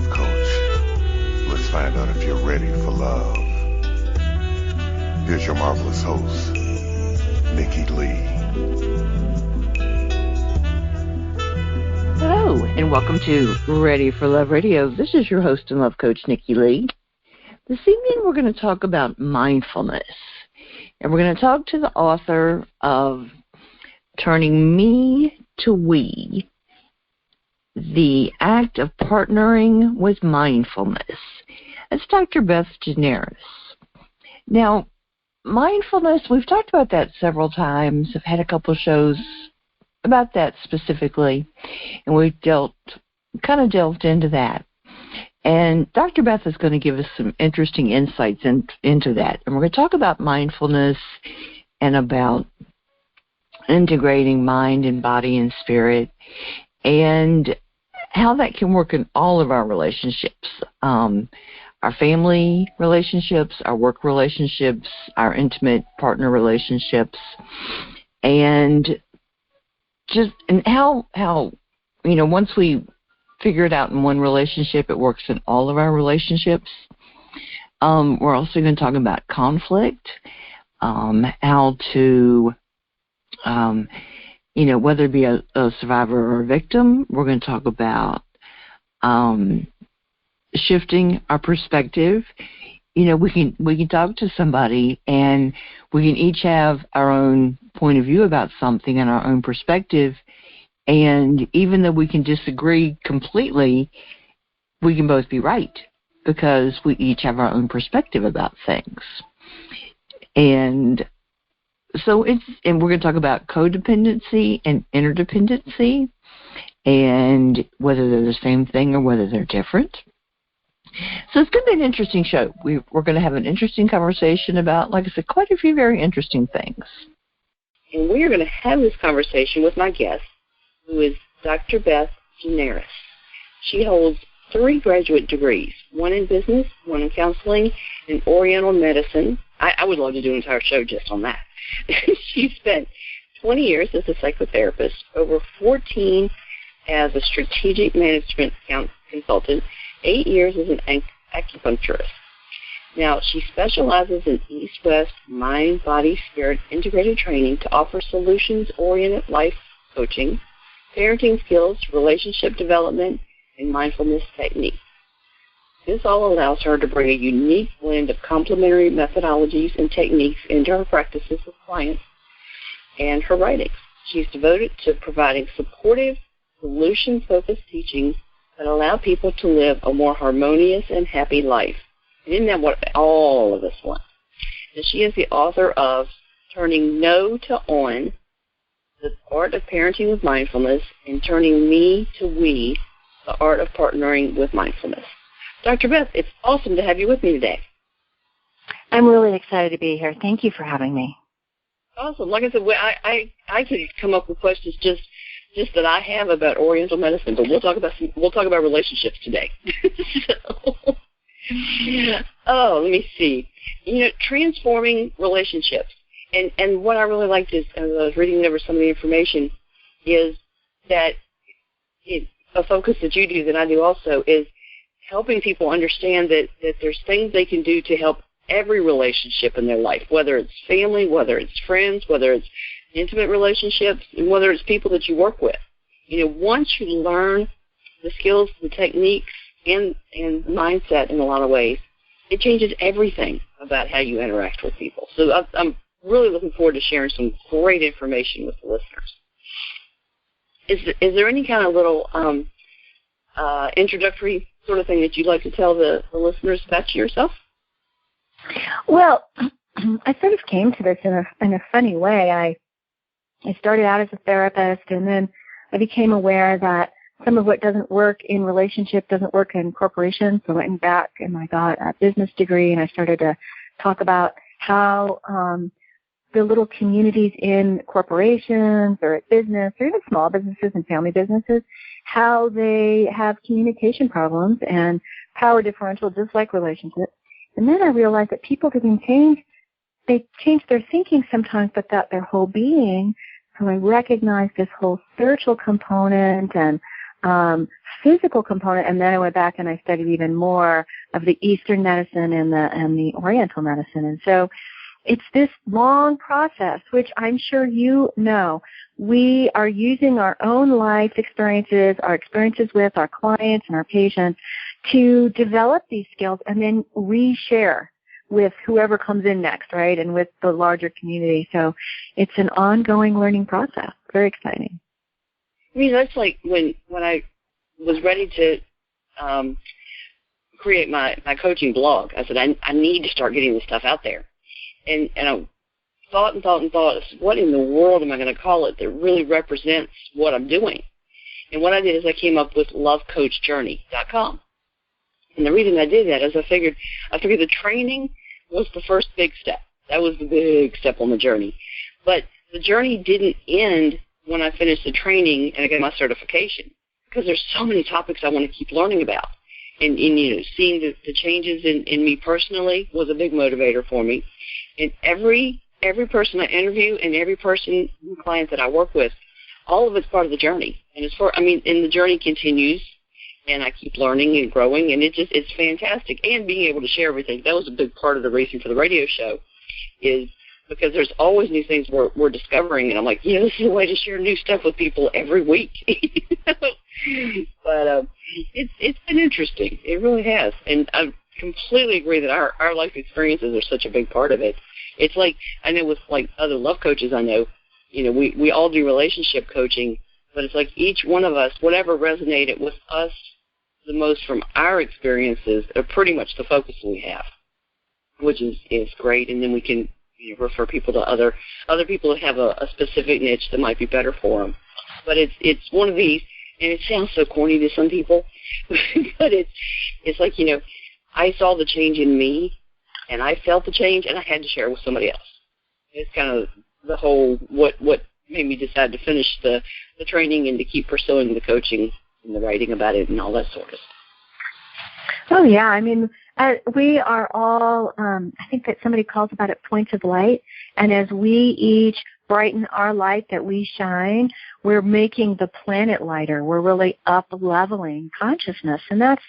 love coach. Let's find out if you're ready for love. Here's your marvelous host, Nikki Leigh. Hello, and welcome to Ready for Love Radio. This is your host and love coach, Nikki Leigh. This evening we're going to talk about mindfulness. And we're going to talk to the author of Turning Me to We, the act of partnering with mindfulness. That's Dr. Beth Gineris. Now, mindfulness, we've talked about that several times. I've had a couple shows about that specifically, and we've delved into that. And Dr. Beth is going to give us some interesting insights into that. And we're going to talk about mindfulness and about integrating mind and body and spirit and how that can work in all of our relationships, our family relationships, our work relationships, our intimate partner relationships, and how once we figure it out in one relationship, it works in all of our relationships. We're also going to talk about conflict, how to, whether it be a survivor or a victim. We're going to talk about shifting our perspective. We can talk to somebody, and we can each have our own point of view about something and our own perspective. And even though we can disagree completely, we can both be right because we each have our own perspective about things. And so we're going to talk about codependency and interdependency and whether they're the same thing or whether they're different. So it's going to be an interesting show. We're going to have an interesting conversation about, like I said, quite a few very interesting things. And we are going to have this conversation with my guest, who is Dr. Beth Gineris. She holds 3 graduate degrees, one in business, one in counseling, and Oriental medicine. I would love to do an entire show just on that. She spent 20 years as a psychotherapist, over 14 as a strategic management consultant, 8 years as an acupuncturist. Now, she specializes in East-West mind, body, spirit integrated training to offer solutions-oriented life coaching, parenting skills, relationship development, and mindfulness techniques. This all allows her to bring a unique blend of complementary methodologies and techniques into her practices with clients and her writings. She's devoted to providing supportive, solution-focused teachings that allow people to live a more harmonious and happy life. And isn't that what all of us want? And she is the author of Turning No to On, The Art of Parenting with Mindfulness, and Turning Me to We, The Art of Partnering with Mindfulness. Dr. Beth, it's awesome to have you with me today. I'm really excited to be here. Thank you for having me. Awesome. Like I said, I could come up with questions just that I have about Oriental medicine, but we'll talk about relationships today. Let me see. Transforming relationships. And what I really liked is, as I was reading over some of the information, is that a focus that you do, that I do also, is helping people understand that there's things they can do to help every relationship in their life, whether it's family, whether it's friends, whether it's intimate relationships, and whether it's people that you work with. Once you learn the skills, the techniques, and mindset in a lot of ways, it changes everything about how you interact with people. So I'm really looking forward to sharing some great information with the listeners. Is there any kind of little introductory sort of thing that you'd like to tell the listeners about yourself? Well, I sort of came to this in a funny way. I started out as a therapist, and then I became aware that some of what doesn't work in relationship doesn't work in corporations. So I went back and I got a business degree, and I started to talk about how the little communities in corporations or at business or even small businesses and family businesses, how they have communication problems and power differential just like relationships. And then I realized that people can change their thinking sometimes, but that their whole being. So I recognized this whole spiritual component and physical component, and then I went back and I studied even more of the Eastern medicine and the Oriental medicine. And so it's this long process, which I'm sure you know. We are using our own life experiences, our experiences with our clients and our patients to develop these skills and then reshare with whoever comes in next, right, and with the larger community. So it's an ongoing learning process. Very exciting. I mean, that's like when I was ready to create my coaching blog. I said, I need to start getting this stuff out there. And I thought, what in the world am I going to call it that really represents what I'm doing? And what I did is I came up with lovecoachjourney.com. And the reason I did that is I figured the training was the first big step. That was the big step on the journey. But the journey didn't end when I finished the training and I got my certification, because there's so many topics I want to keep learning about. And you know, seeing the changes in me personally was a big motivator for me. And every person I interview and every client that I work with, all of it's part of the journey. And and the journey continues, and I keep learning and growing, and it's fantastic. And being able to share everything, that was a big part of the reason for the radio show, is because there's always new things we're discovering, and I'm like, this is a way to share new stuff with people every week. But it's been interesting. It really has. And I completely agree that our life experiences are such a big part of it. It's like, I know with like other love coaches I know, we all do relationship coaching, but it's like each one of us, whatever resonated with us the most from our experiences are pretty much the focus we have, which is great. And then we can refer people to other people that have a specific niche that might be better for them. But it's one of these, and it sounds so corny to some people, but it's like, I saw the change in me, and I felt the change, and I had to share it with somebody else. It's kind of the whole what made me decide to finish the training and to keep pursuing the coaching and the writing about it and all that sort of stuff. Oh, yeah. I mean, we are all, I think that somebody calls about it points of light, and as we each brighten our light that we shine, we're making the planet lighter. We're really up-leveling consciousness, and that's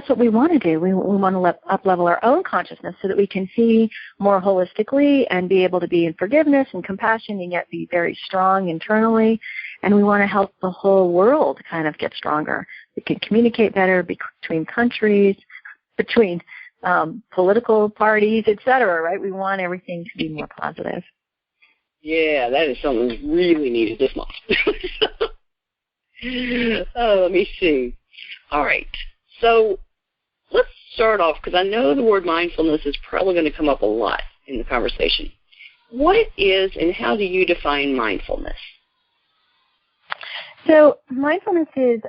what we want to do. We want to up-level our own consciousness so that we can see more holistically and be able to be in forgiveness and compassion and yet be very strong internally. And we want to help the whole world kind of get stronger. We can communicate better between countries, between political parties, et cetera, right? We want everything to be more positive. Yeah, that is something that's really needed this month. Let me see. All right. So let's start off, because I know the word mindfulness is probably going to come up a lot in the conversation. What is and how do you define mindfulness? So mindfulness is,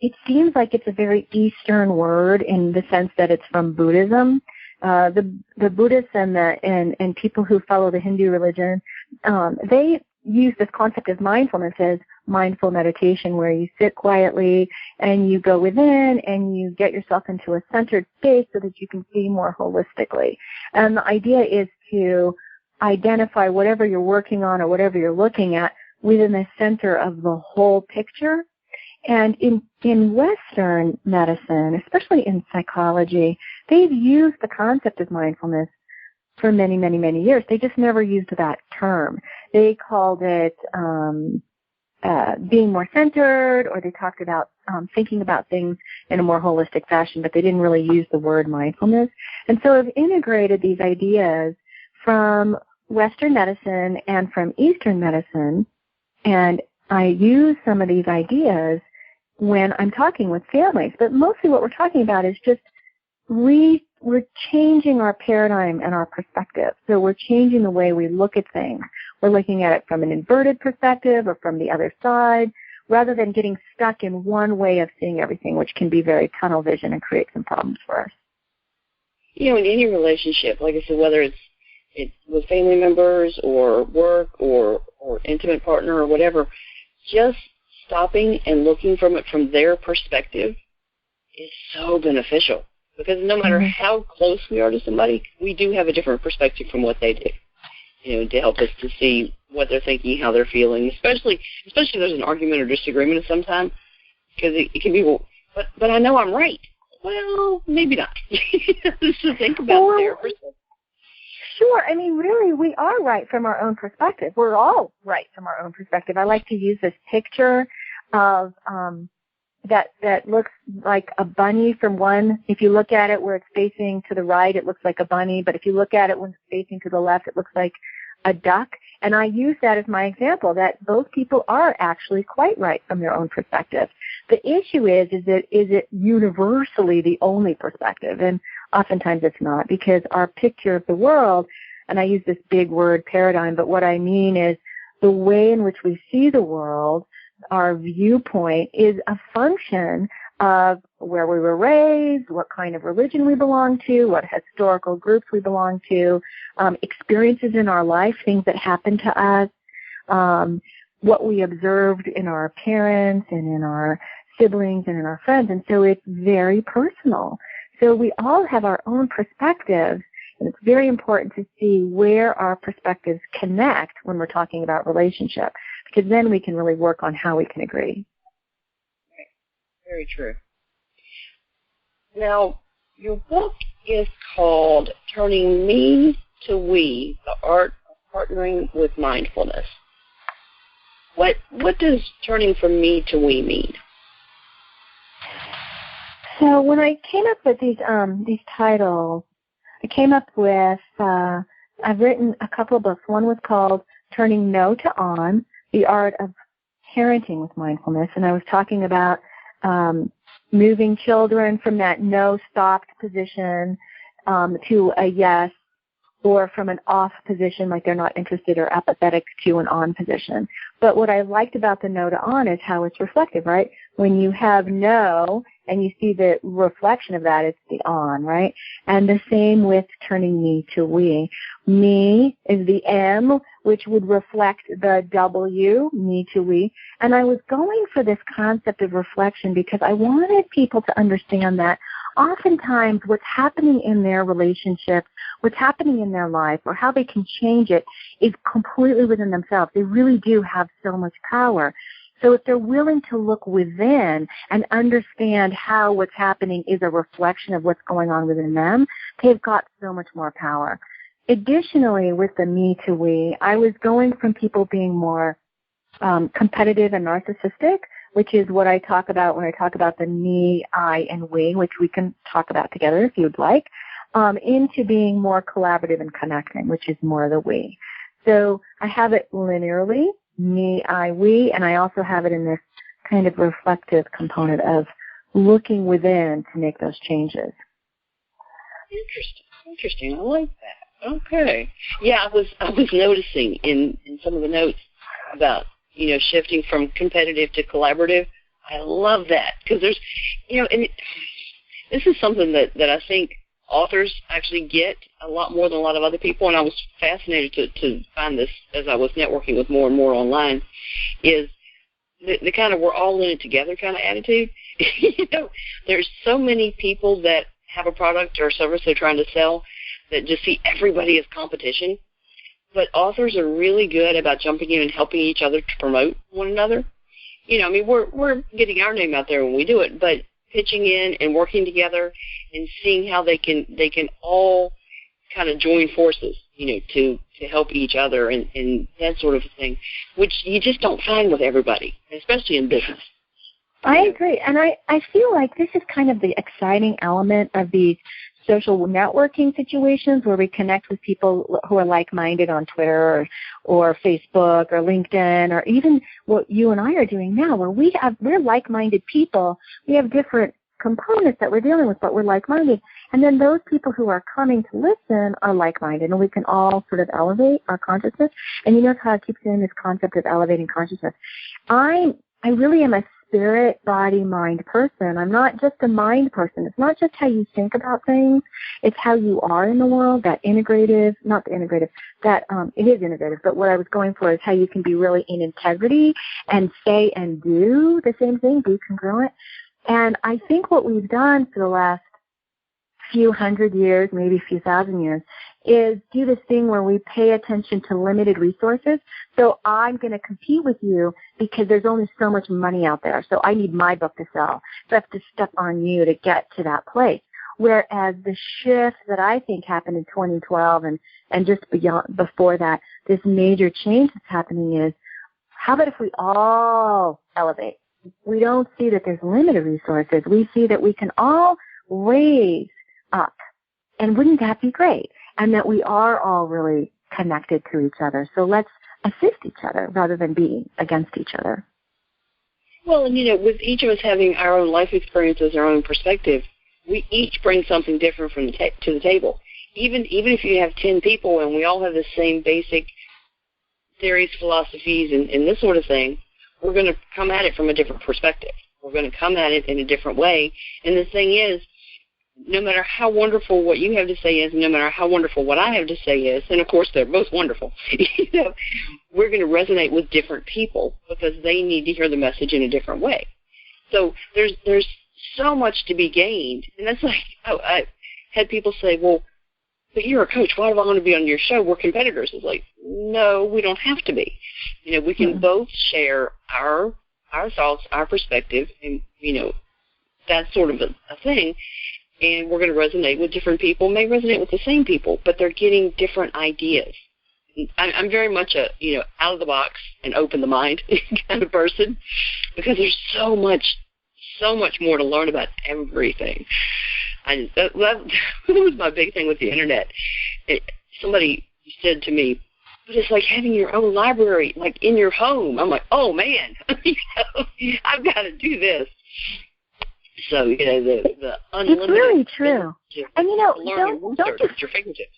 it seems like it's a very Eastern word in the sense that it's from Buddhism. The Buddhists and people who follow the Hindu religion, they use this concept of mindfulness as mindful meditation, where you sit quietly and you go within and you get yourself into a centered space so that you can see more holistically. And the idea is to identify whatever you're working on or whatever you're looking at within the center of the whole picture. And in Western medicine, especially in psychology, they've used the concept of mindfulness for many, many, many years. They just never used that term. They called it being more centered, or they talked about thinking about things in a more holistic fashion, but they didn't really use the word mindfulness. And so I've integrated these ideas from Western medicine and from Eastern medicine, and I use some of these ideas when I'm talking with families. But mostly what we're talking about is just we're changing our paradigm and our perspective. So we're changing the way we look at things. We're looking at it from an inverted perspective or from the other side, rather than getting stuck in one way of seeing everything, which can be very tunnel vision and create some problems for us. In any relationship, like I said, whether it's with family members or work or intimate partner or whatever, just stopping and looking from it from their perspective is so beneficial. Because no matter how close we are to somebody, we do have a different perspective from what they do, to help us to see what they're thinking, how they're feeling, especially if there's an argument or disagreement sometimes. Because it can be, well, but I know I'm right. Well, maybe not. Just to think about their perspective. Sure. I mean, really, we are right from our own perspective. We're all right from our own perspective. I like to use this picture of that looks like a bunny from one. If you look at it where it's facing to the right, it looks like a bunny. But if you look at it when it's facing to the left, it looks like a duck. And I use that as my example, that both people are actually quite right from their own perspective. The issue is it universally the only perspective? And oftentimes it's not, because our picture of the world, and I use this big word paradigm, but what I mean is the way in which we see the world, our viewpoint, is a function of where we were raised, what kind of religion we belong to, what historical groups we belong to, experiences in our life, things that happened to us, what we observed in our parents and in our siblings and in our friends. And so it's very personal. So we all have our own perspectives, and it's very important to see where our perspectives connect when we're talking about relationship, because then we can really work on how we can agree. Right. Very true. Now, your book is called Turning Me to We, The Art of Partnering with Mindfulness. What does turning from me to we mean? So when I came up with these titles, I came up with, I've written a couple of books. One was called Turning No to On, The Art of Parenting with Mindfulness. And I was talking about moving children from that no stopped position to a yes, or from an off position, like they're not interested, or apathetic, to an on position. But what I liked about the no to on is how it's reflective, right? When you have no and you see the reflection of that, it's the on, right? And the same with turning me to we. Me is the M, which would reflect the W, me to we. And I was going for this concept of reflection because I wanted people to understand that oftentimes what's happening in their relationship, what's happening in their life, or how they can change it is completely within themselves. They really do have so much power. So if they're willing to look within and understand how what's happening is a reflection of what's going on within them, they've got so much more power. Additionally, with the me to we, I was going from people being more competitive and narcissistic, which is what I talk about when I talk about the me, I, and we, which we can talk about together if you'd like, into being more collaborative and connecting, which is more the we. So I have it linearly, me, I, we, and I also have it in this kind of reflective component of looking within to make those changes. Interesting. I like that. Okay. Yeah, I was noticing in some of the notes about, shifting from competitive to collaborative. I love that because there's, and this is something that I think authors actually get a lot more than a lot of other people, and I was fascinated to find this as I was networking with more and more online, is the kind of we're all in it together kind of attitude. There's so many people that have a product or service they're trying to sell that just see everybody as competition. But authors are really good about jumping in and helping each other to promote one another. We're getting our name out there when we do it, but pitching in and working together and seeing how they can all kind of join forces, to help each other and that sort of thing, which you just don't find with everybody, especially in business. I agree. And I feel like this is kind of the exciting element of these social networking situations where we connect with people who are like-minded on Twitter or Facebook or LinkedIn, or even what you and I are doing now, where we're like-minded people. We have different components that we're dealing with, but we're like-minded. And then those people who are coming to listen are like-minded, and we can all sort of elevate our consciousness. And you know how I keep saying this concept of elevating consciousness. I really am a spirit, body, mind person. I'm not just a mind person. It's not just how you think about things. It's how you are in the world, that integrative, not the integrative, that it is integrative, but what I was going for is how you can be really in integrity and say and do the same thing, be congruent. And I think what we've done for the last few hundred years, maybe a few thousand years, is do this thing where we pay attention to limited resources. So I'm going to compete with you because there's only so much money out there. So I need my book to sell. So I have to step on you to get to that place. Whereas the shift that I think happened in 2012 and just before that, this major change that's happening is, how about if we all elevate? We don't see that there's limited resources. We see that we can all raise up. And wouldn't that be great? And that we are all really connected to each other. So let's assist each other rather than be against each other. Well, and with each of us having our own life experiences, our own perspective, we each bring something different from to the table. Even if you have 10 people and we all have the same basic theories, philosophies, and this sort of thing, we're going to come at it from a different perspective. We're going to come at it in a different way. And the thing is, no matter how wonderful what you have to say is, no matter how wonderful what I have to say is, and of course they're both wonderful, we're going to resonate with different people because they need to hear the message in a different way. So there's so much to be gained. And that's like, I had people say, well, but you're a coach. Why do I want to be on your show? We're competitors. It's like, no, we don't have to be. We can both share our thoughts, our perspective, and, that's sort of a thing. And we're going to resonate with different people, may resonate with the same people, but they're getting different ideas. I'm very much a, out of the box and open the mind kind of person because there's so much more to learn about everything. That was my big thing with the Internet. Somebody said to me, but it's like having your own library, like in your home. I'm like, oh, man, I've got to do this. So, the unlimited. It's really true. And, don't you, at your fingertips.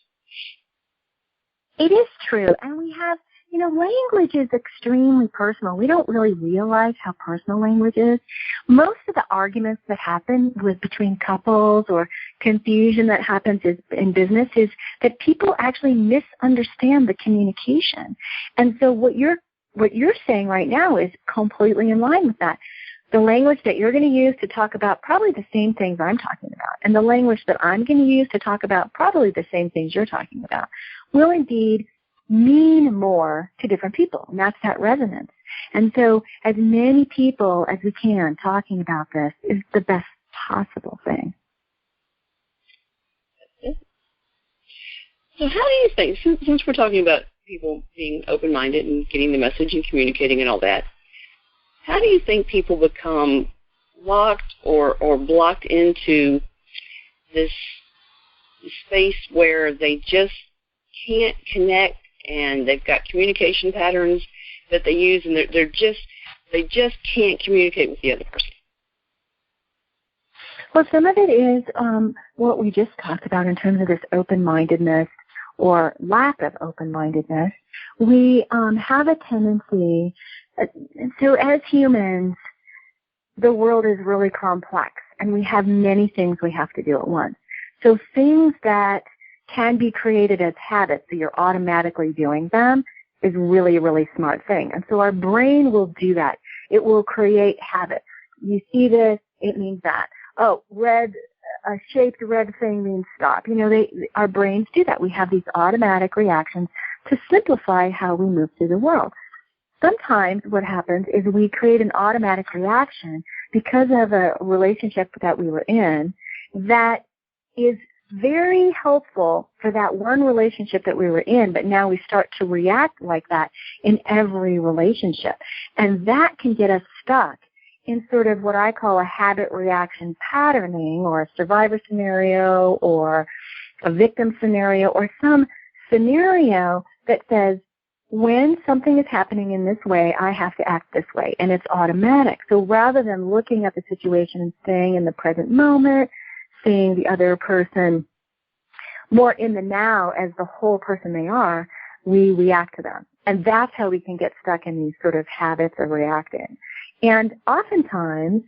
It is true. And we have, language is extremely personal. We don't really realize how personal language is. Most of the arguments that happen between couples or confusion that happens in business is that people actually misunderstand the communication. And so what you're saying right now is completely in line with that. The language that you're going to use to talk about probably the same things I'm talking about, and the language that I'm going to use to talk about probably the same things you're talking about, will indeed mean more to different people, and that's that resonance. And so as many people as we can talking about this is the best possible thing. So how do you think, since we're talking about people being open-minded and getting the message and communicating and all that, how do you think people become locked or blocked into this space where they just can't connect and they've got communication patterns that they use and they just can't communicate with the other person? Well, some of it is what we just talked about in terms of this open-mindedness or lack of open-mindedness. We have a tendency. So as humans, the world is really complex, and we have many things we have to do at once. So things that can be created as habits, so you're automatically doing them, is really a really smart thing. And so our brain will do that. It will create habits. You see this, it means that. Oh, a shaped red thing means stop. Our brains do that. We have these automatic reactions to simplify how we move through the world. Sometimes what happens is we create an automatic reaction because of a relationship that we were in that is very helpful for that one relationship that we were in, but now we start to react like that in every relationship. And that can get us stuck in sort of what I call a habit reaction patterning, or a survivor scenario, or a victim scenario, or some scenario that says, when something is happening in this way, I have to act this way, and it's automatic. So rather than looking at the situation and staying in the present moment, seeing the other person more in the now as the whole person they are, we react to them. And that's how we can get stuck in these sort of habits of reacting. And oftentimes,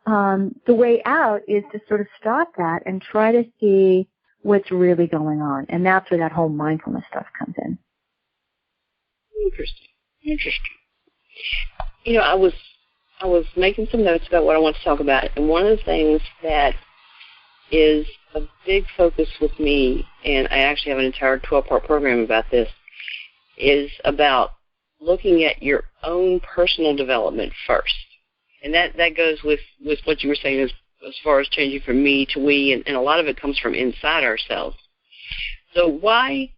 the way out is to sort of stop that and try to see what's really going on. And that's where that whole mindfulness stuff comes in. Interesting. I was making some notes about what I want to talk about, and one of the things that is a big focus with me, and I actually have an entire 12-part program about this, is about looking at your own personal development first. And that goes with what you were saying as far as changing from me to we, and a lot of it comes from inside ourselves. So why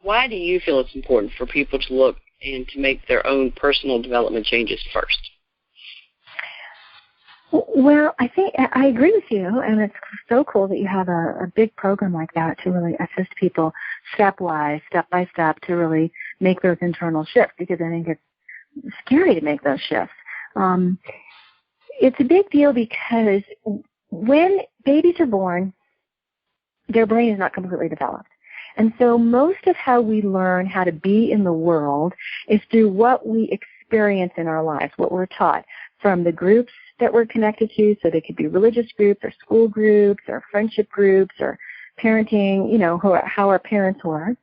do you feel it's important for people to look and to make their own personal development changes first? Well, I think I agree with you, and it's so cool that you have a big program like that to really assist people stepwise, step by step, to really make those internal shifts, because I think it's scary to make those shifts. It's a big deal because when babies are born, their brain is not completely developed. And so most of how we learn how to be in the world is through what we experience in our lives, what we're taught from the groups that we're connected to. So they could be religious groups or school groups or friendship groups or parenting, how our parents were.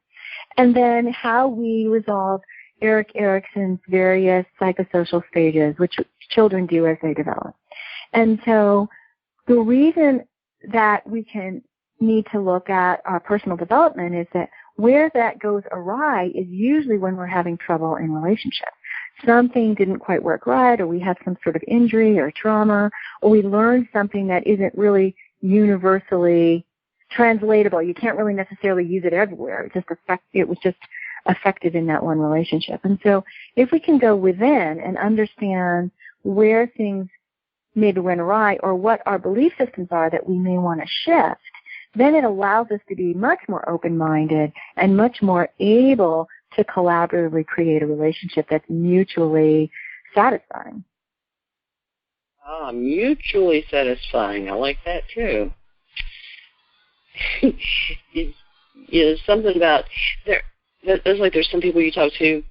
And then how we resolve Erik Erikson's various psychosocial stages, which children do as they develop. And so the reason that we need to look at our personal development is that where that goes awry is usually when we're having trouble in relationships. Something didn't quite work right, or we have some sort of injury or trauma, or we learned something that isn't really universally translatable. You can't really necessarily use it everywhere. It was just affected in that one relationship. And so if we can go within and understand where things maybe went awry or what our belief systems are that we may want to shift, then it allows us to be much more open-minded and much more able to collaboratively create a relationship that's mutually satisfying. Mutually satisfying. I like that too. There's something about there's some people you talk to,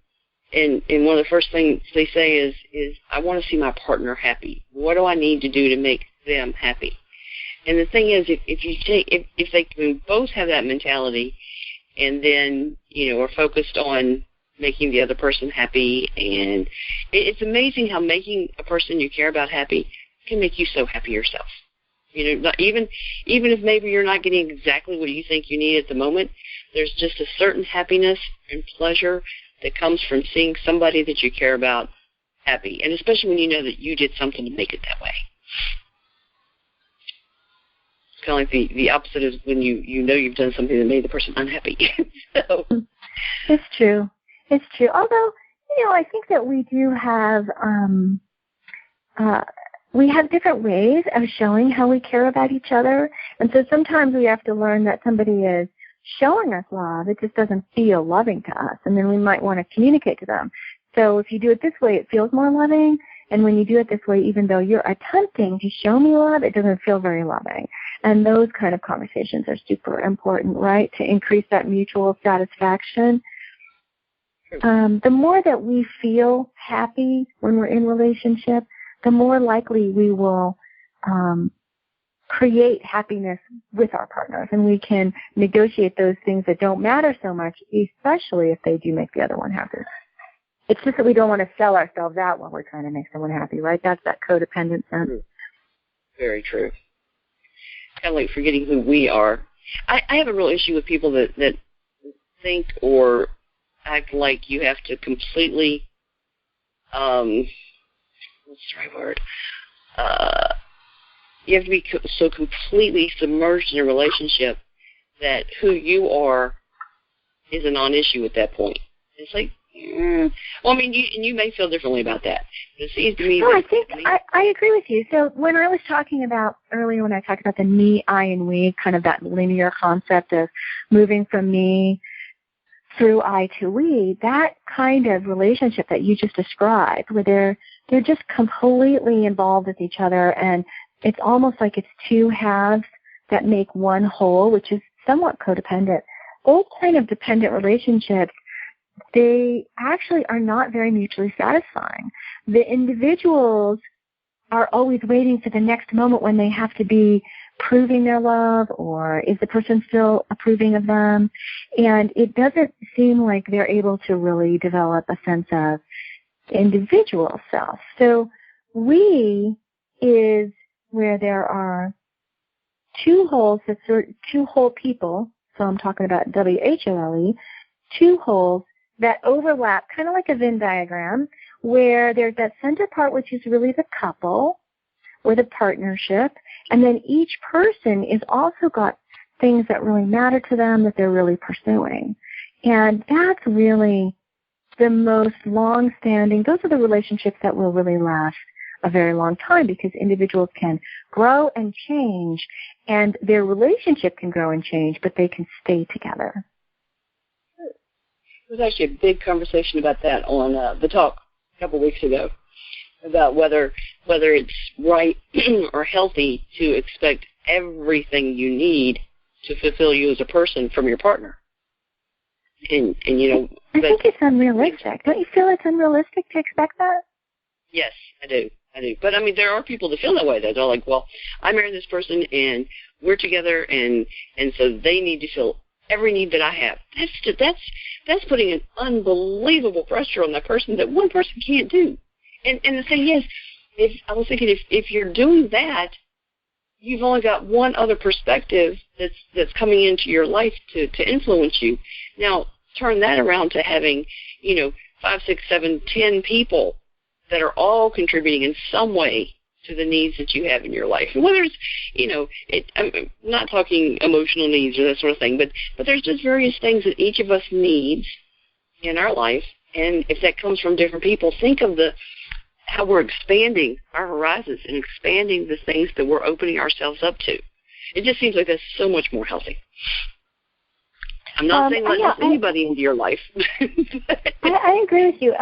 and one of the first things they say is I want to see my partner happy. What do I need to do to make them happy? And the thing is, if they can both have that mentality, and then are focused on making the other person happy, and it's amazing how making a person you care about happy can make you so happy yourself. Not even if maybe you're not getting exactly what you think you need at the moment, there's just a certain happiness and pleasure that comes from seeing somebody that you care about happy, and especially when you know that you did something to make it that way. It's kind of like the opposite is when you know you've done something that made the person unhappy. So. It's true. It's true. Although, I think that we do have different ways of showing how we care about each other. And so sometimes we have to learn that somebody is showing us love. It just doesn't feel loving to us. And then we might want to communicate to them. So if you do it this way, it feels more loving. And when you do it this way, even though you're attempting to show me love, it doesn't feel very loving. And those kind of conversations are super important, right, to increase that mutual satisfaction. The more that we feel happy when we're in relationship, the more likely we will create happiness with our partners. And we can negotiate those things that don't matter so much, especially if they do make the other one happy. It's just that we don't want to sell ourselves out when we're trying to make someone happy, right? That's that codependent sense. Very true. Kind of like forgetting who we are. I have a real issue with people that think or act like you have to completely, what's the right word? You have to be so completely submerged in a relationship that who you are is a non-issue at that point. It's like, well, I mean, you may feel differently about that. But it seems to me I agree with you. So when I was talking about earlier, when I talked about the me, I, and we, kind of that linear concept of moving from me through I to we, that kind of relationship that you just described, where they're just completely involved with each other, and it's almost like it's two halves that make one whole, which is somewhat codependent. Those kind of dependent relationships, they actually are not very mutually satisfying. The individuals are always waiting for the next moment when they have to be proving their love, or is the person still approving of them? And it doesn't seem like they're able to really develop a sense of individual self. So we is where there are two holes, two whole people, so I'm talking about WHOLE, two holes that overlap, kind of like a Venn diagram, where there's that center part, which is really the couple or the partnership, and then each person is also got things that really matter to them that they're really pursuing. And that's really the most long-standing, those are the relationships that will really last a very long time, because individuals can grow and change, and their relationship can grow and change, but they can stay together. There was actually a big conversation about that on the talk a couple of weeks ago, about whether it's right or healthy to expect everything you need to fulfill you as a person from your partner. And I think it's unrealistic. Don't you feel it's unrealistic to expect that? Yes, I do. But, there are people that feel that way. They're like, well, I married this person, and we're together, and so they need to fill every need that I have. That's putting an unbelievable pressure on that person that one person can't do. And the thing is, I was thinking if you're doing that, you've only got one other perspective that's coming into your life to influence you. Now, turn that around to having, 5, 6, 7, 10 people that are all contributing in some way to the needs that you have in your life. And whether it's, I'm not talking emotional needs or that sort of thing, but there's just various things that each of us needs in our life. And if that comes from different people, think of how we're expanding our horizons and expanding the things that we're opening ourselves up to. It just seems like that's so much more healthy. I'm not saying let anybody into your life. I agree with you.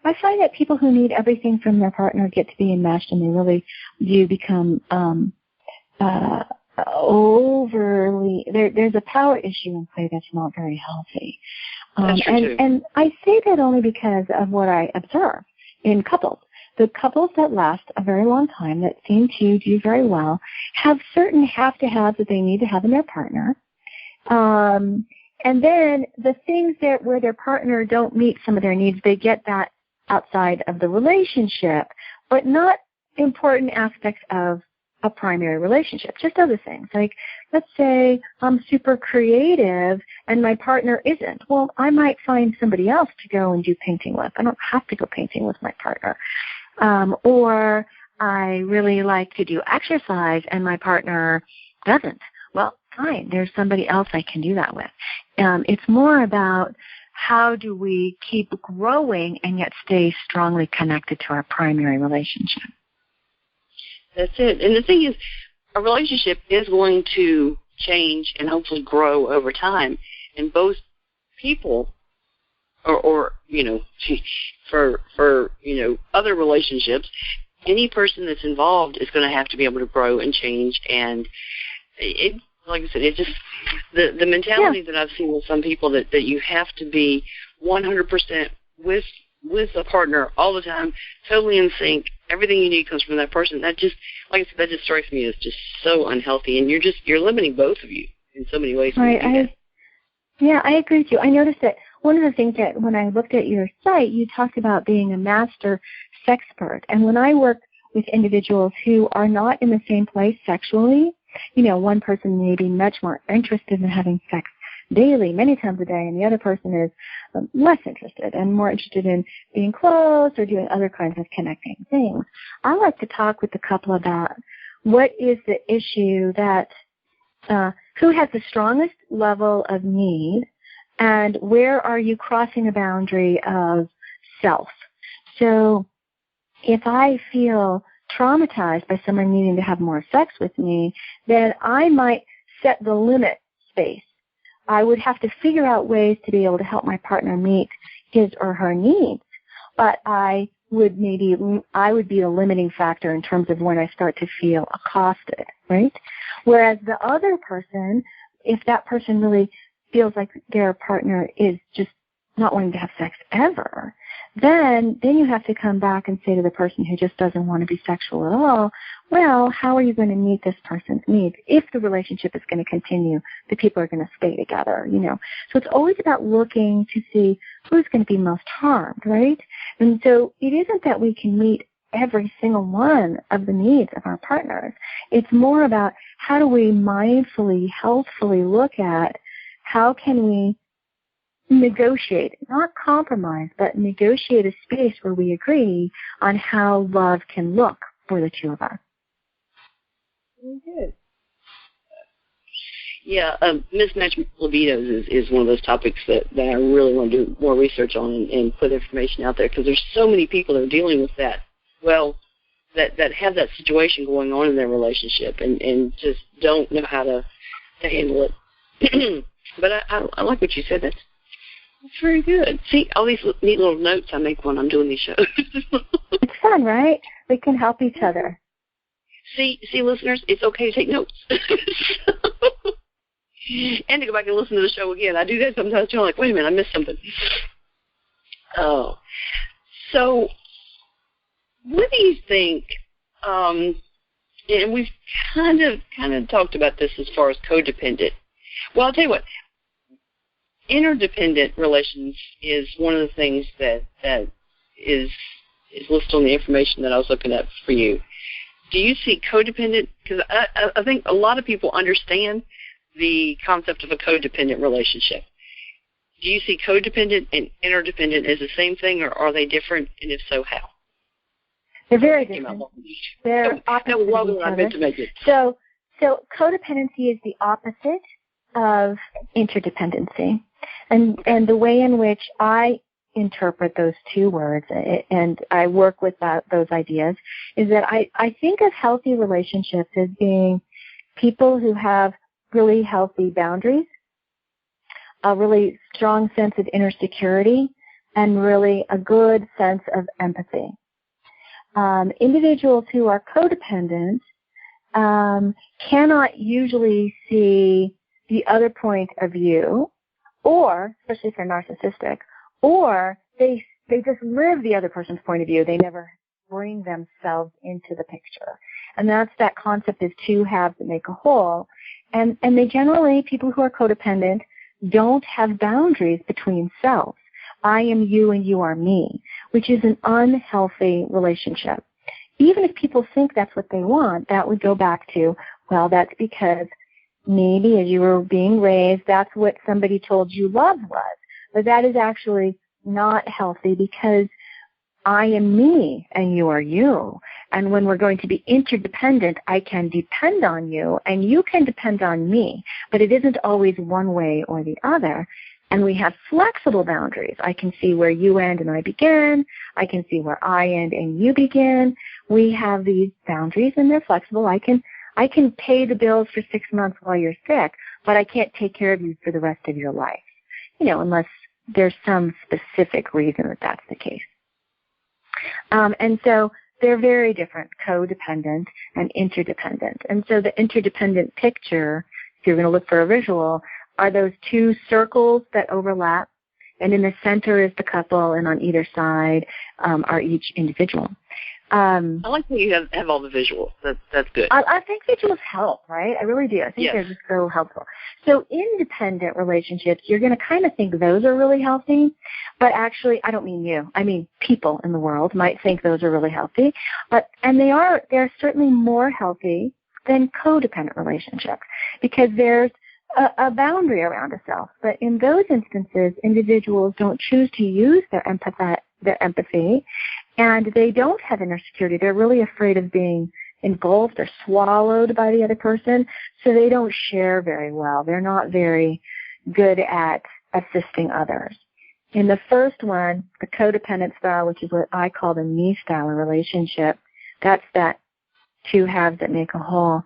I find that people who need everything from their partner get to be enmeshed, and they really do become overly. There's a power issue in play that's not very healthy. And I say that only because of what I observe in couples. The couples that last a very long time, that seem to do very well, have certain have-to-haves that they need to have in their partner. And then the things where their partner don't meet some of their needs, they get that outside of the relationship, but not important aspects of a primary relationship, just other things. Like, let's say I'm super creative and my partner isn't. Well, I might find somebody else to go and do painting with. I don't have to go painting with my partner. Or I really like to do exercise and my partner doesn't. Well, fine, there's somebody else I can do that with. It's more about how do we keep growing and yet stay strongly connected to our primary relationship. That's it. And the thing is, a relationship is going to change and hopefully grow over time. And both people, or for other relationships, any person that's involved is going to have to be able to grow and change. And it, like I said, it just the mentality that I've seen with some people that you have to be 100% with a partner all the time, totally in sync. Everything you need comes from that person. That just, like I said, that just strikes me as just so unhealthy. And you're limiting both of you in so many ways. Right. I agree with you. I noticed that one of the things that when I looked at your site, you talked about being a master sexpert. And when I work with individuals who are not in the same place sexually, one person may be much more interested in having sex daily, many times a day, and the other person is less interested and more interested in being close or doing other kinds of connecting things. I like to talk with the couple about what is the issue that, who has the strongest level of need, and where are you crossing a boundary of self. So if I feel traumatized by someone needing to have more sex with me, then I might set the limit space. I would have to figure out ways to be able to help my partner meet his or her needs, but I would be a limiting factor in terms of when I start to feel accosted, right? Whereas the other person, if that person really feels like their partner is just not wanting to have sex ever, then you have to come back and say to the person who just doesn't want to be sexual at all, well, how are you going to meet this person's needs? If the relationship is going to continue, the people are going to stay together, So it's always about looking to see who's going to be most harmed, right? And so it isn't that we can meet every single one of the needs of our partners. It's more about how do we mindfully, healthfully look at how can we negotiate, not compromise, but negotiate a space where we agree on how love can look for the two of us. Very good. Yeah, mismatched libidos is one of those topics that I really want to do more research on and put information out there, because there's so many people that are dealing with that. Well, that have that situation going on in their relationship and just don't know how to handle it. But I like what you said. That's very good. See, all these neat little notes I make when I'm doing these shows. It's fun, right? We can help each other. See, listeners, it's okay to take notes. And to go back and listen to the show again. I do that sometimes too. I'm like, wait a minute, I missed something. Oh. So, what do you think, and we've kind of talked about this as far as codependent. Well, I'll tell you what, interdependent relations is one of the things that is listed on the information that I was looking at for you. Do you see codependent? Because I think a lot of people understand the concept of a codependent relationship. Do you see codependent and interdependent as the same thing, or are they different, and if so, how? They're very different. They're opposite of each other. So codependency is the opposite of interdependency. And the way in which I interpret those two words, and I work with those ideas, is that I think of healthy relationships as being people who have really healthy boundaries, a really strong sense of inner security, and really a good sense of empathy. Individuals who are codependent cannot usually see the other point of view, or, especially if they're narcissistic, or they just live the other person's point of view. They never bring themselves into the picture. And that's that concept of two halves that make a whole. And they generally, people who are codependent, don't have boundaries between selves. I am you and you are me, which is an unhealthy relationship. Even if people think that's what they want, that would go back to, well, that's because maybe as you were being raised, that's what somebody told you love was. But that is actually not healthy, because I am me and you are you. And when we're going to be interdependent, I can depend on you and you can depend on me. But it isn't always one way or the other. And we have flexible boundaries. I can see where you end and I begin. I can see where I end and you begin. We have these boundaries and they're flexible. I can pay the bills for 6 months while you're sick, but I can't take care of you for the rest of your life. Unless there's some specific reason that that's the case. And so they're very different, codependent and interdependent. And so the interdependent picture, if you're going to look for a visual, are those two circles that overlap, and in the center is the couple, and on either side are each individual. I like that you have all the visuals. That's good. I think visuals help, right? I really do. I think they're just so helpful. So independent relationships, you're going to kind of think those are really healthy, but actually, I don't mean you. I mean people in the world might think those are really healthy, and they're certainly more healthy than codependent relationships, because there's a boundary around a self. But in those instances, individuals don't choose to use their empathy, and they don't have inner security. They're really afraid of being engulfed or swallowed by the other person, so they don't share very well. They're not very good at assisting others. In the first one, the codependent style, which is what I call the me style of relationship, that's that two halves that make a whole.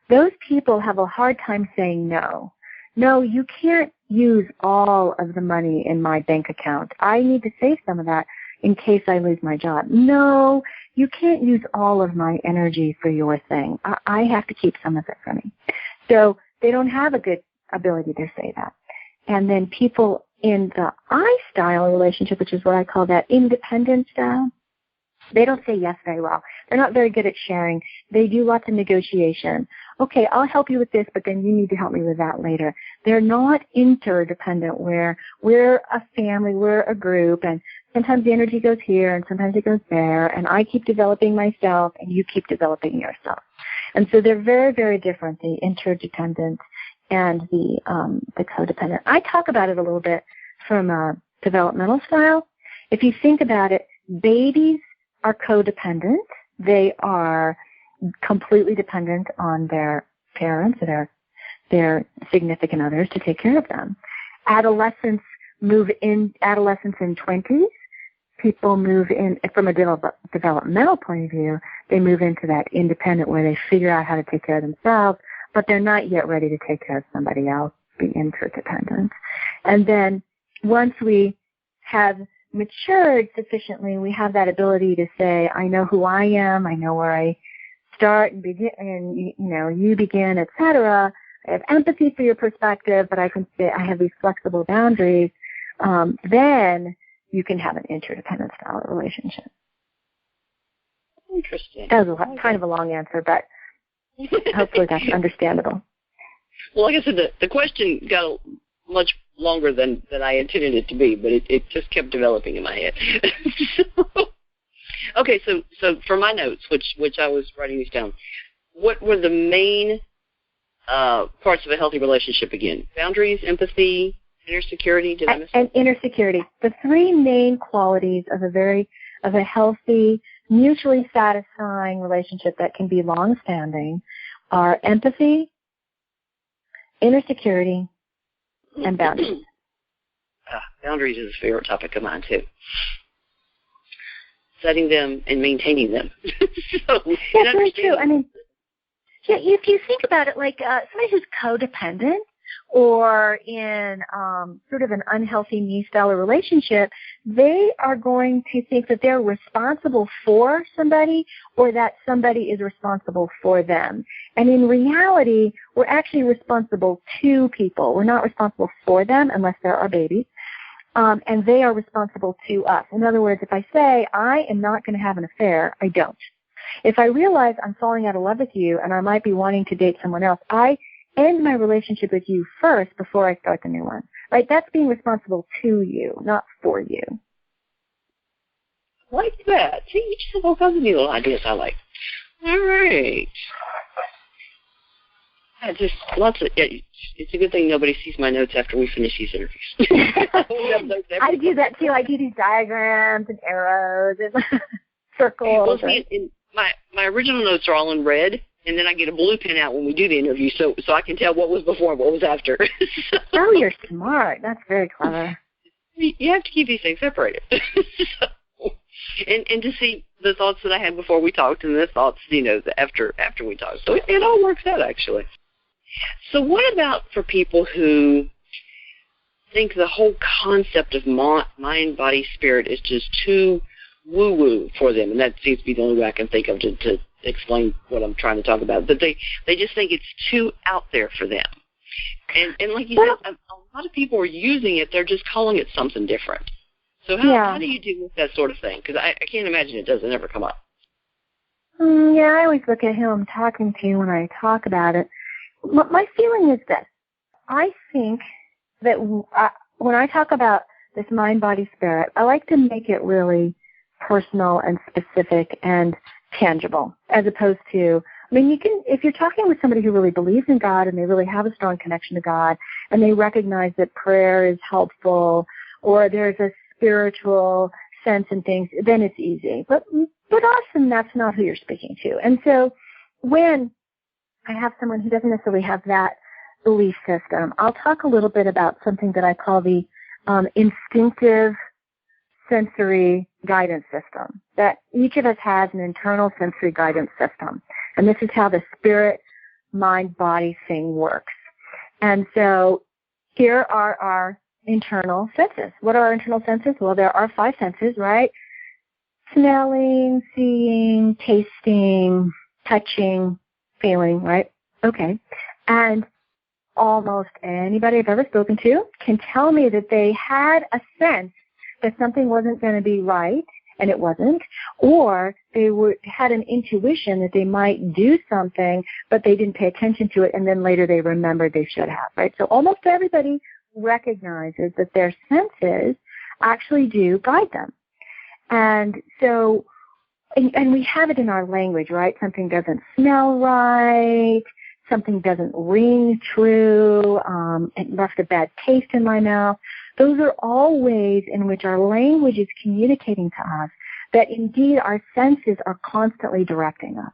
Those people have a hard time saying no. No, you can't use all of the money in my bank account. I need to save some of that in case I lose my job. No, you can't use all of my energy for your thing. I have to keep some of it for me. So they don't have a good ability to say that. And then people in the I style relationship, which is what I call that independent style, they don't say yes very well. They're not very good at sharing. They do lots of negotiation. Okay, I'll help you with this, but then you need to help me with that later. They're not interdependent, where we're a family, we're a group, and sometimes the energy goes here and sometimes it goes there, and I keep developing myself and you keep developing yourself. And so they're very, very different, the interdependent and the codependent. I talk about it a little bit from a developmental style. If you think about it, babies are codependent. They are completely dependent on their parents or their significant others to take care of them. Adolescents and 20s, people move in, from a developmental point of view, they move into that independent where they figure out how to take care of themselves, but they're not yet ready to take care of somebody else, be interdependent. And then once we have matured sufficiently, we have that ability to say, I know who I am, I know where I start and begin, and you begin, etc. I have empathy for your perspective, but I can say I have these flexible boundaries. Then you can have an interdependent style of relationship. Interesting. That was kind of a long answer, but hopefully that's understandable. Well, like I said, the question got much longer than I intended it to be, but it just kept developing in my head. Okay, so for my notes, which I was writing these down, what were the main parts of a healthy relationship again? Boundaries, empathy, inner security. Did I miss and inner security. The three main qualities of a healthy, mutually satisfying relationship that can be long-standing are empathy, inner security, and boundaries. Boundaries is a favorite topic of mine too. Setting them and maintaining them. That's very true. I mean, yeah, if you think about it, like somebody who's codependent or in sort of an unhealthy me-style relationship, they are going to think that they're responsible for somebody or that somebody is responsible for them. And in reality, we're actually responsible to people. We're not responsible for them unless they're our babies. And they are responsible to us. In other words, if I say, I am not going to have an affair, I don't. If I realize I'm falling out of love with you and I might be wanting to date someone else, I end my relationship with you first before I start the new one. Right? That's being responsible to you, not for you. I like that. See, you just have all kinds of new little ideas I like. All right. Just lots of. Yeah, it's a good thing nobody sees my notes after we finish these interviews. I do that too. I do these diagrams and arrows and circles. Well, see, my original notes are all in red, and then I get a blue pen out when we do the interview, so I can tell what was before and what was after. Oh, you're smart. That's very clever. You have to keep these things separated. And to see the thoughts that I had before we talked and the thoughts, after we talked. So it all works out, actually. So what about for people who think the whole concept of mind, body, spirit is just too woo-woo for them? And that seems to be the only way I can think of to explain what I'm trying to talk about. But they just think it's too out there for them. And like you said, a lot of people are using it. They're just calling it something different. So how do you deal with that sort of thing? Because I can't imagine it doesn't ever come up. Yeah, I always look at who I'm talking to when I talk about it. My feeling is this. I think that when I talk about this mind, body, spirit, I like to make it really personal and specific and tangible, as opposed to, if you're talking with somebody who really believes in God and they really have a strong connection to God and they recognize that prayer is helpful or there's a spiritual sense in things, then it's easy. But often that's not who you're speaking to. And so when I have someone who doesn't necessarily have that belief system, I'll talk a little bit about something that I call the instinctive sensory guidance system, that each of us has an internal sensory guidance system. And this is how the spirit, mind, body thing works. And so here are our internal senses. What are our internal senses? Well, there are 5 senses, right? Smelling, seeing, tasting, touching, feeling, right? Okay. And almost anybody I've ever spoken to can tell me that they had a sense that something wasn't going to be right, and it wasn't, or they had an intuition that they might do something, but they didn't pay attention to it, and then later they remembered they should have, right? So almost everybody recognizes that their senses actually do guide them. And so, and we have it in our language, right? Something doesn't smell right, something doesn't ring true, it left a bad taste in my mouth. Those are all ways in which our language is communicating to us that indeed our senses are constantly directing us.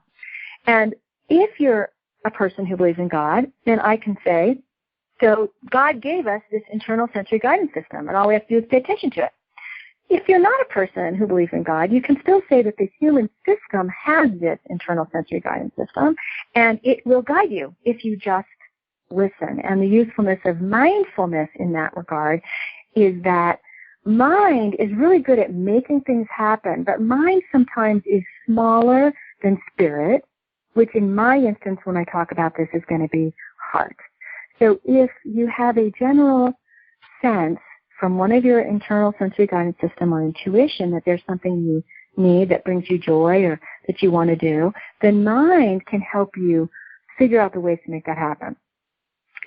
And if you're a person who believes in God, then I can say, so God gave us this internal sensory guidance system, and all we have to do is pay attention to it. If you're not a person who believes in God, you can still say that the human system has this internal sensory guidance system, and it will guide you if you just listen. And the usefulness of mindfulness in that regard is that mind is really good at making things happen, but mind sometimes is smaller than spirit, which in my instance when I talk about this is going to be heart. So if you have a general sense from one of your internal sensory guidance system or intuition that there's something you need that brings you joy or that you want to do, then mind can help you figure out the ways to make that happen.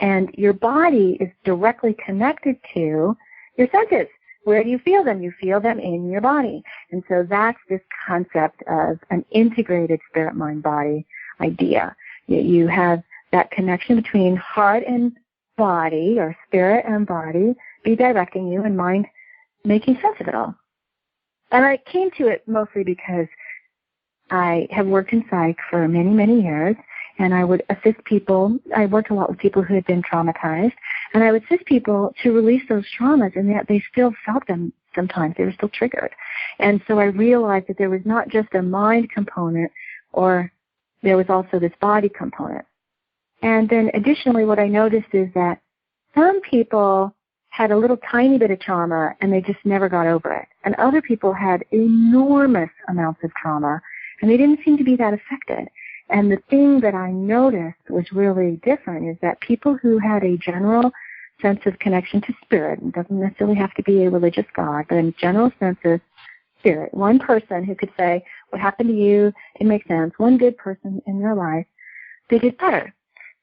And your body is directly connected to your senses. Where do you feel them? You feel them in your body. And so that's this concept of an integrated spirit, mind, body idea. You have that connection between heart and body, or spirit and body, be directing you, and mind making sense of it all. And I came to it mostly because I have worked in psych for many, many years, and I would assist people. I worked a lot with people who had been traumatized, and I would assist people to release those traumas, and yet they still felt them sometimes. They were still triggered. And so I realized that there was not just a mind component, or there was also this body component. And then additionally, what I noticed is that some people had a little tiny bit of trauma and they just never got over it. And other people had enormous amounts of trauma and they didn't seem to be that affected. And the thing that I noticed was really different is that people who had a general sense of connection to spirit, it doesn't necessarily have to be a religious God, but a general sense of spirit, one person who could say, what happened to you, it makes sense, one good person in their life, they did better.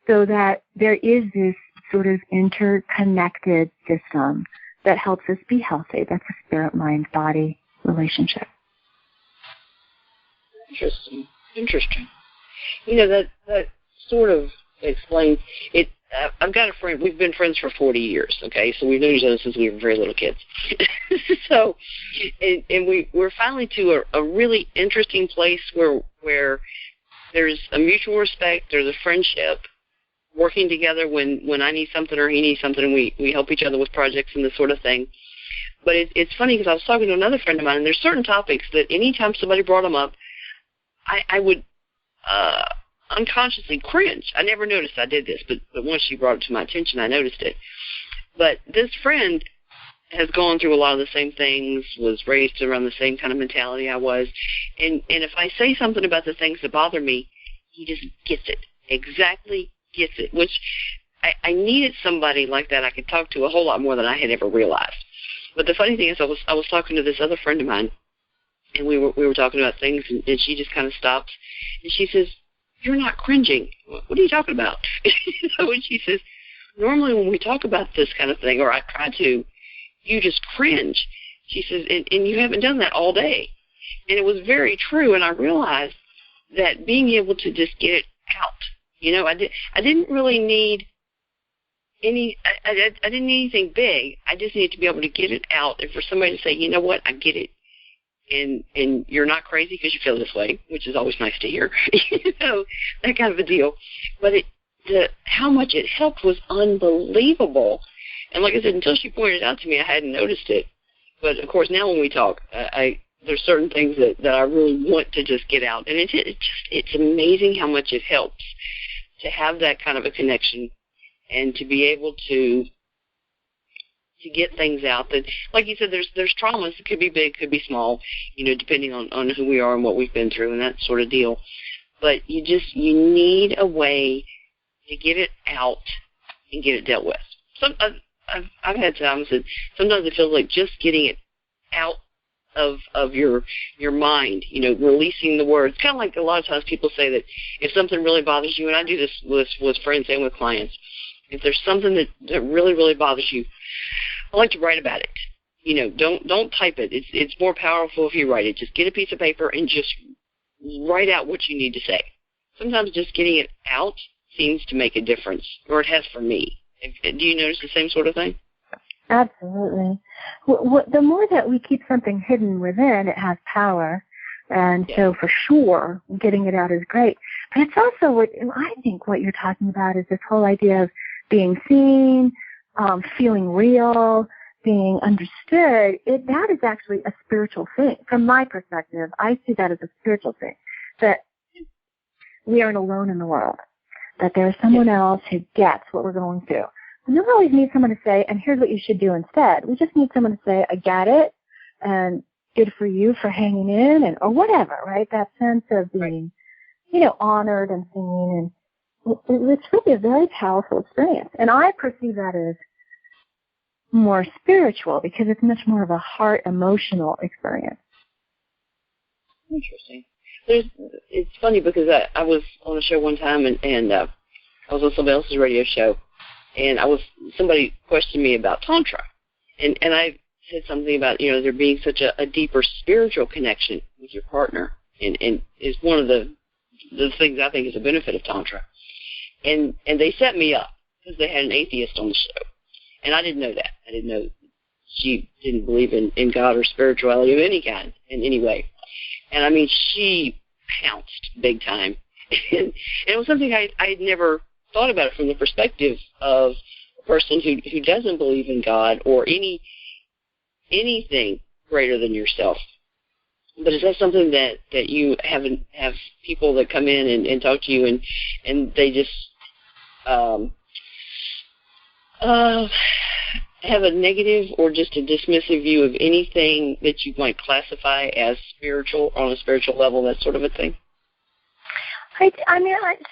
So that there is this sort of interconnected system that helps us be healthy. That's a spirit-mind-body relationship. Interesting. You know, that sort of explains it. I've got a friend. We've been friends for 40 years. Okay, so we've known each other since we were very little kids. So, and we're finally to a really interesting place where there's a mutual respect. There's a friendship. Working together when I need something or he needs something, and we help each other with projects and this sort of thing. But it's funny because I was talking to another friend of mine, and there's certain topics that anytime somebody brought them up, I would unconsciously cringe. I never noticed I did this, but once she brought it to my attention, I noticed it. But this friend has gone through a lot of the same things, was raised around the same kind of mentality I was, and if I say something about the things that bother me, he just gets it. Exactly gets it, which I needed somebody like that I could talk to a whole lot more than I had ever realized. But the funny thing is I was talking to this other friend of mine, and we were talking about things, and she just kind of stops, and she says, "You're not cringing. What are you talking about?" And she says, "Normally when we talk about this kind of thing, or I try to, you just cringe." She says, and you haven't done that all day. And it was very true, and I realized that being able to just get it out, you know, I didn't really need I didn't need anything big. I just needed to be able to get it out, and for somebody to say, you know what, I get it, and you're not crazy because you feel this way, which is always nice to hear, you know, that kind of a deal. But how much it helped was unbelievable. And like I said, until she pointed it out to me, I hadn't noticed it. But of course, now when we talk, there's certain things that I really want to just get out, and it's amazing how much it helps to have that kind of a connection and to be able to get things out that, like you said, there's traumas. It could be big, could be small, you know, depending on who we are and what we've been through and that sort of deal. But you need a way to get it out and get it dealt with. I've had times that sometimes it feels like just getting it out of your mind, you know, releasing the words. Kind of like a lot of times people say that if something really bothers you, and I do this with friends and with clients, if there's something that really, really bothers you, I like to write about it. don't type it. It's more powerful if you write it. Just get a piece of paper and just write out what you need to say. Sometimes just getting it out seems to make a difference, or it has for me. Do you notice the same sort of thing? Absolutely. The more that we keep something hidden within, it has power. And so for sure, getting it out is great. But it's also I think what you're talking about is this whole idea of being seen, feeling real, being understood. That is actually a spiritual thing. From my perspective, I see that as a spiritual thing, that we aren't alone in the world, that there's someone else who gets what we're going through. We don't always need someone to say, and here's what you should do instead. We just need someone to say, I get it, and good for you for hanging in, or whatever, right? That sense of being, honored and seen. And it's really a very powerful experience. And I perceive that as more spiritual because it's much more of a heart emotional experience. Interesting. It's funny because I was on a show one time and I was on somebody else's radio show, and somebody questioned me about Tantra, and I said something about there being such a deeper spiritual connection with your partner, and is one of the things I think is a benefit of Tantra, and they set me up because they had an atheist on the show, and I didn't know that. I didn't know she didn't believe in God or spirituality of any kind in any way. And I mean, she pounced big time. And it was something I had never thought about it from the perspective of a person who doesn't believe in God or anything greater than yourself. But is that something that you have people that come in and talk to you and they just have a negative or just a dismissive view of anything that you might classify as spiritual, on a spiritual level, that sort of a thing?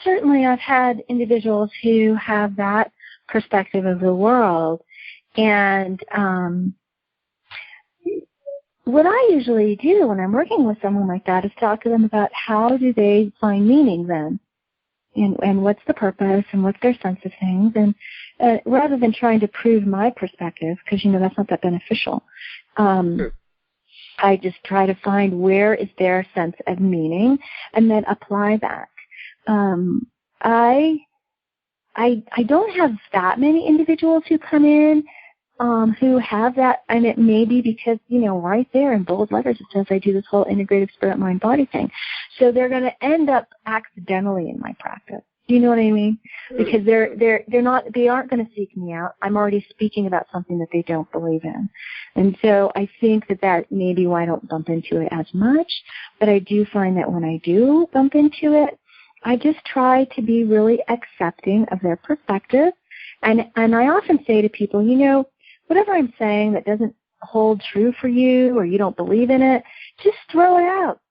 Certainly I've had individuals who have that perspective of the world. And what I usually do when I'm working with someone like that is talk to them about how do they find meaning then, and what's the purpose and what's their sense of things, and rather than trying to prove my perspective, because that's not that beneficial. I just try to find where is their sense of meaning and then apply that. I don't have that many individuals who come in who have that, and it may be because, right there in bold letters it says I do this whole integrative spirit, mind, body thing. So they're going to end up accidentally in my practice. Do you know what I mean? Because they aren't going to seek me out. I'm already speaking about something that they don't believe in. And so I think that may be why I don't bump into it as much. But I do find that when I do bump into it, I just try to be really accepting of their perspective. And I often say to people, whatever I'm saying that doesn't hold true for you or you don't believe in it, just throw it out.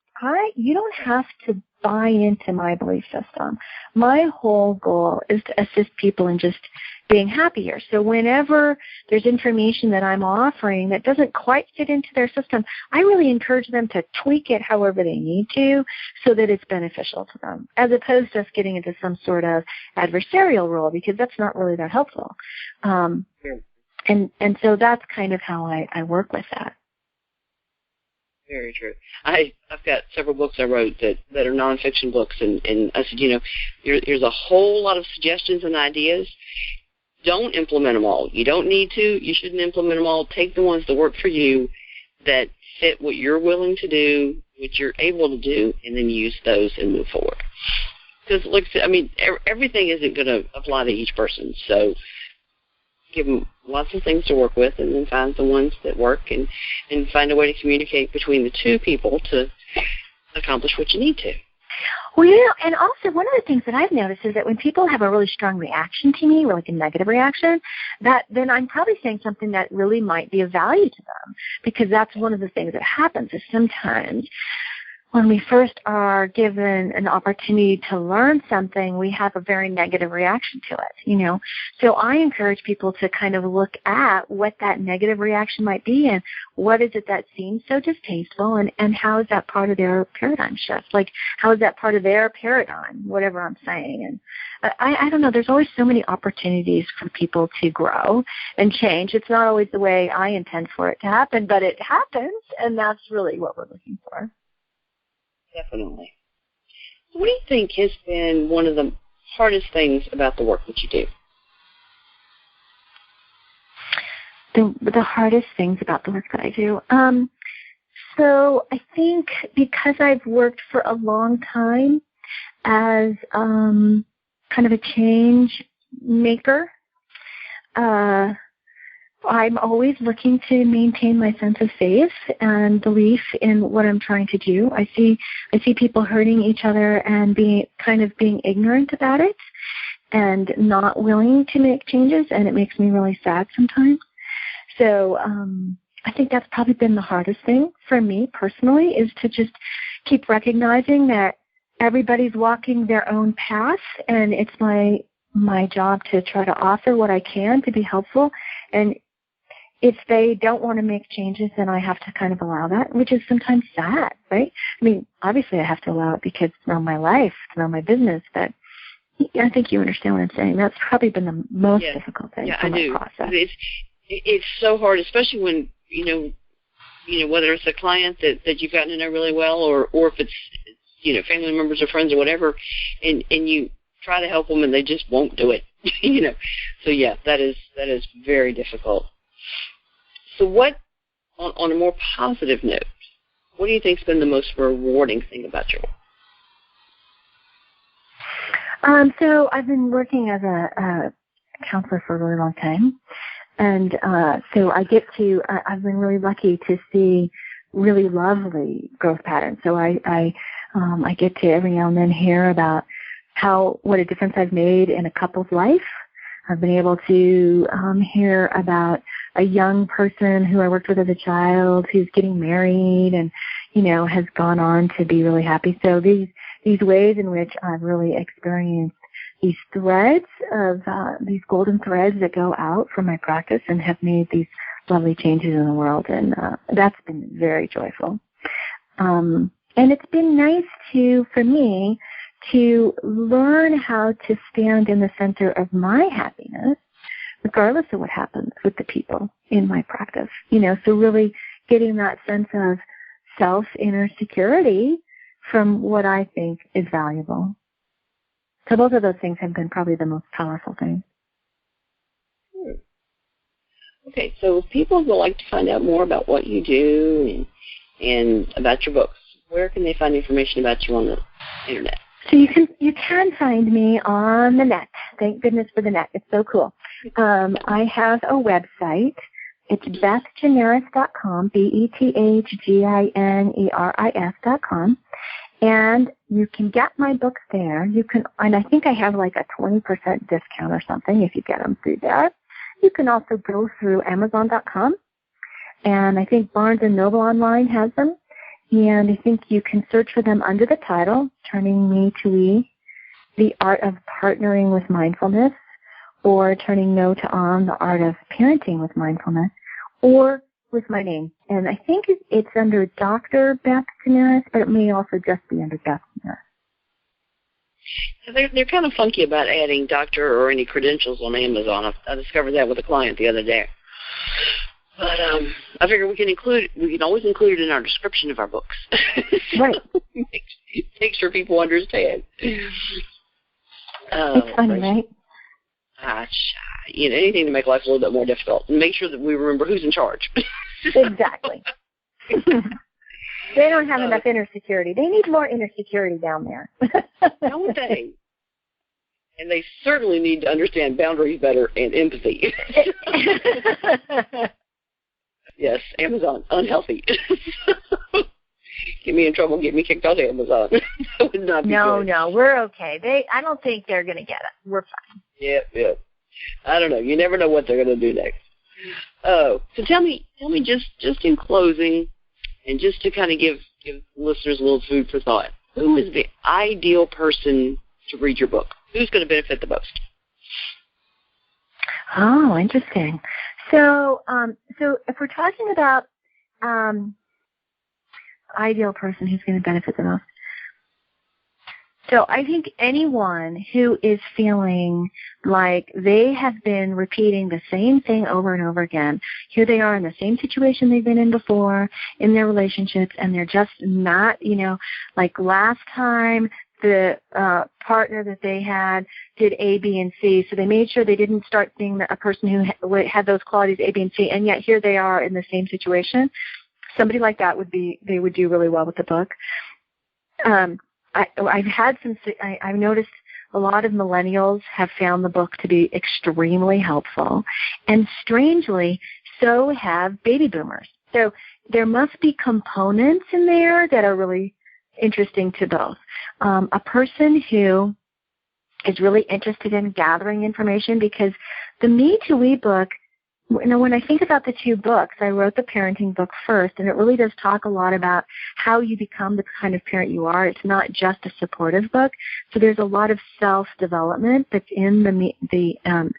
You don't have to buy into my belief system. My whole goal is to assist people in just being happier. So whenever there's information that I'm offering that doesn't quite fit into their system, I really encourage them to tweak it however they need to so that it's beneficial to them, as opposed to us getting into some sort of adversarial role, because that's not really that helpful. And so that's kind of how I work with that. Very true. I've got several books I wrote that are nonfiction books, and I said, there's a whole lot of suggestions and ideas. Don't implement them all. You don't need to. You shouldn't implement them all. Take the ones that work for you, that fit what you're willing to do, what you're able to do, and then use those and move forward. Because, everything isn't going to apply to each person. So give them lots of things to work with, and then find the ones that work, and find a way to communicate between the two people to accomplish what you need to. Well, and also one of the things that I've noticed is that when people have a really strong reaction to me, or like a negative reaction, then I'm probably saying something that really might be of value to them, because that's one of the things that happens is sometimes when we first are given an opportunity to learn something, we have a very negative reaction to it, So I encourage people to kind of look at what that negative reaction might be and what is it that seems so distasteful and how is that part of their paradigm shift? Like, how is that part of their paradigm, whatever I'm saying? And I don't know, there's always so many opportunities for people to grow and change. It's not always the way I intend for it to happen, but it happens, and that's really what we're looking for. Definitely. What do you think has been one of the hardest things about the work that you do? The hardest things about the work that I do? So I think because I've worked for a long time as kind of a change maker, I'm always looking to maintain my sense of faith and belief in what I'm trying to do. I see people hurting each other and being ignorant about it and not willing to make changes, and it makes me really sad sometimes. So I think that's probably been the hardest thing for me personally, is to just keep recognizing that everybody's walking their own path, and it's my job to try to offer what I can to be helpful. And if they don't want to make changes, then I have to kind of allow that, which is sometimes sad, right? I mean, obviously I have to allow it because it's not my life, it's not my business, but I think you understand what I'm saying. That's probably been the most difficult thing for my process. It's so hard, especially when, whether it's a client that you've gotten to know really well or if it's, family members or friends or whatever, and you try to help them and they just won't do it, So, yeah, that is very difficult. So what, on a more positive note, what do you think's been the most rewarding thing about your work? So I've been working as a counselor for a really long time, and so I've been really lucky to see really lovely growth patterns. So I get to every now and then hear about what a difference I've made in a couple's life. I've been able to hear about a young person who I worked with as a child who's getting married and, has gone on to be really happy. So these ways in which I've really experienced these threads of these golden threads that go out from my practice and have made these lovely changes in the world, and that's been very joyful. And it's been nice for me to learn how to stand in the center of my happiness, regardless of what happens with the people in my practice. So really getting that sense of inner security from what I think is valuable. So both of those things have been probably the most powerful things. Okay, so if people would like to find out more about what you do and about your books, where can they find information about you on the internet? So you can find me on the net. Thank goodness for the net. It's so cool. I have a website. It's BethGineris.com, BethGineris.com. And you can get my books there. And I think I have like a 20% discount or something if you get them through there. You can also go through Amazon.com. And I think Barnes & Noble online has them. And I think you can search for them under the title, Turning Me to We, The Art of Partnering with Mindfulness, or Turning No to On, The Art of Parenting with Mindfulness, or with my name. And I think it's under Dr. Beth Gineris, but it may also just be under Beth Gineris. They're kind of funky about adding doctor or any credentials on Amazon. I discovered that with a client the other day. But I figure we can always include it in our description of our books. Right. Make sure people understand. It's funny, right? Anything to make life a little bit more difficult. And make sure that we remember who's in charge. Exactly. They don't have enough inner security. They need more inner security down there. Don't they? And they certainly need to understand boundaries better and empathy. Yes, Amazon, unhealthy. Get me in trouble, get me kicked out of Amazon. That would not be good. No, we're okay. I don't think they're going to get it. We're fine. Yeah. I don't know. You never know what they're going to do next. Oh, so tell me just in closing, and just to kind of give give listeners a little food for thought. Who is the ideal person to read your book? Who's going to benefit the most? Oh, interesting. So if we're talking about ideal person who's going to benefit the most, so I think anyone who is feeling like they have been repeating the same thing over and over again, here they are in the same situation they've been in before in their relationships, and they're just not, like last time the partner that they had did A, B, and C, so they made sure they didn't start seeing a person who had those qualities A, B, and C, and yet here they are in the same situation. Somebody like that they would do really well with the book. I've noticed a lot of millennials have found the book to be extremely helpful, and strangely, so have baby boomers. So there must be components in there that are really interesting to both. A person who is really interested in gathering information, because the Me to We book, when I think about the two books, I wrote the parenting book first, and it really does talk a lot about how you become the kind of parent you are. It's not just a supportive book. So there's a lot of self-development that's in the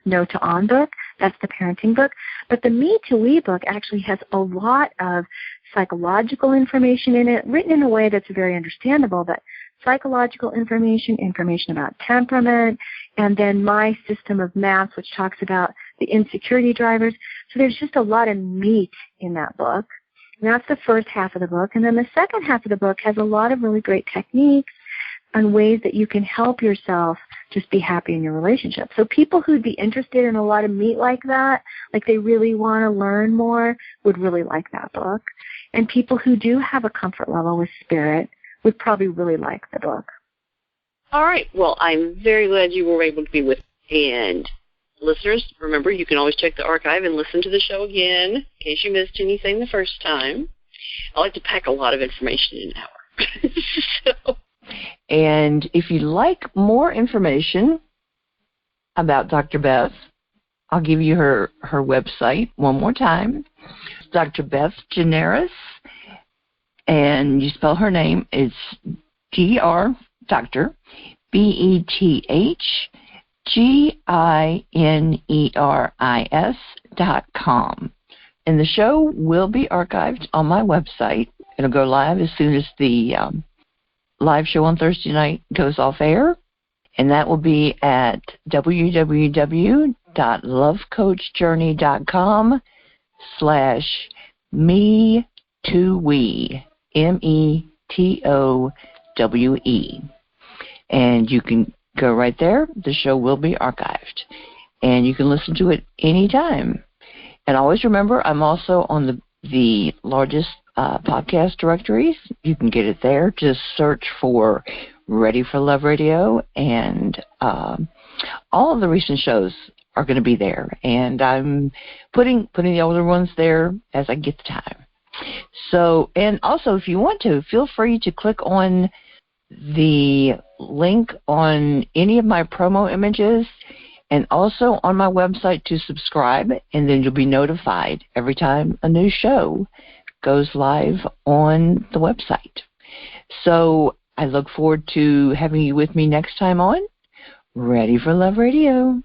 No to On book. That's the parenting book. But the Me to We book actually has a lot of psychological information in it, written in a way that's very understandable, but psychological information about temperament, and then my system of maths, which talks about the insecurity drivers. So there's just a lot of meat in that book. And that's the first half of the book. And then the second half of the book has a lot of really great techniques and ways that you can help yourself just be happy in your relationship. So people who'd be interested in a lot of meat like that, like they really want to learn more, would really like that book. And people who do have a comfort level with spirit would probably really like the book. All right. Well, I'm very glad you were able to be with me. And listeners, remember, you can always check the archive and listen to the show again in case you missed anything the first time. I like to pack a lot of information in an hour. And if you'd like more information about Dr. Beth, I'll give you her website one more time. Dr. Beth Gineris, and you spell her name, it's Dr. BethGineris.com. And the show will be archived on my website. It'll go live as soon as the live show on Thursday night goes off air. And that will be at www.lovecouchjourney.com/me2we, METOWE. And you can go right there. The show will be archived. And you can listen to it anytime. And always remember, I'm also on the largest podcast directories. You can get it there. Just search for Ready for Love Radio, and all of the recent shows are going to be there. And I'm putting the older ones there as I get the time. So, and also, if you want to, feel free to click on the link on any of my promo images, and also on my website to subscribe, and then you'll be notified every time a new show goes live on the website. So I look forward to having you with me next time on Ready for Love Radio.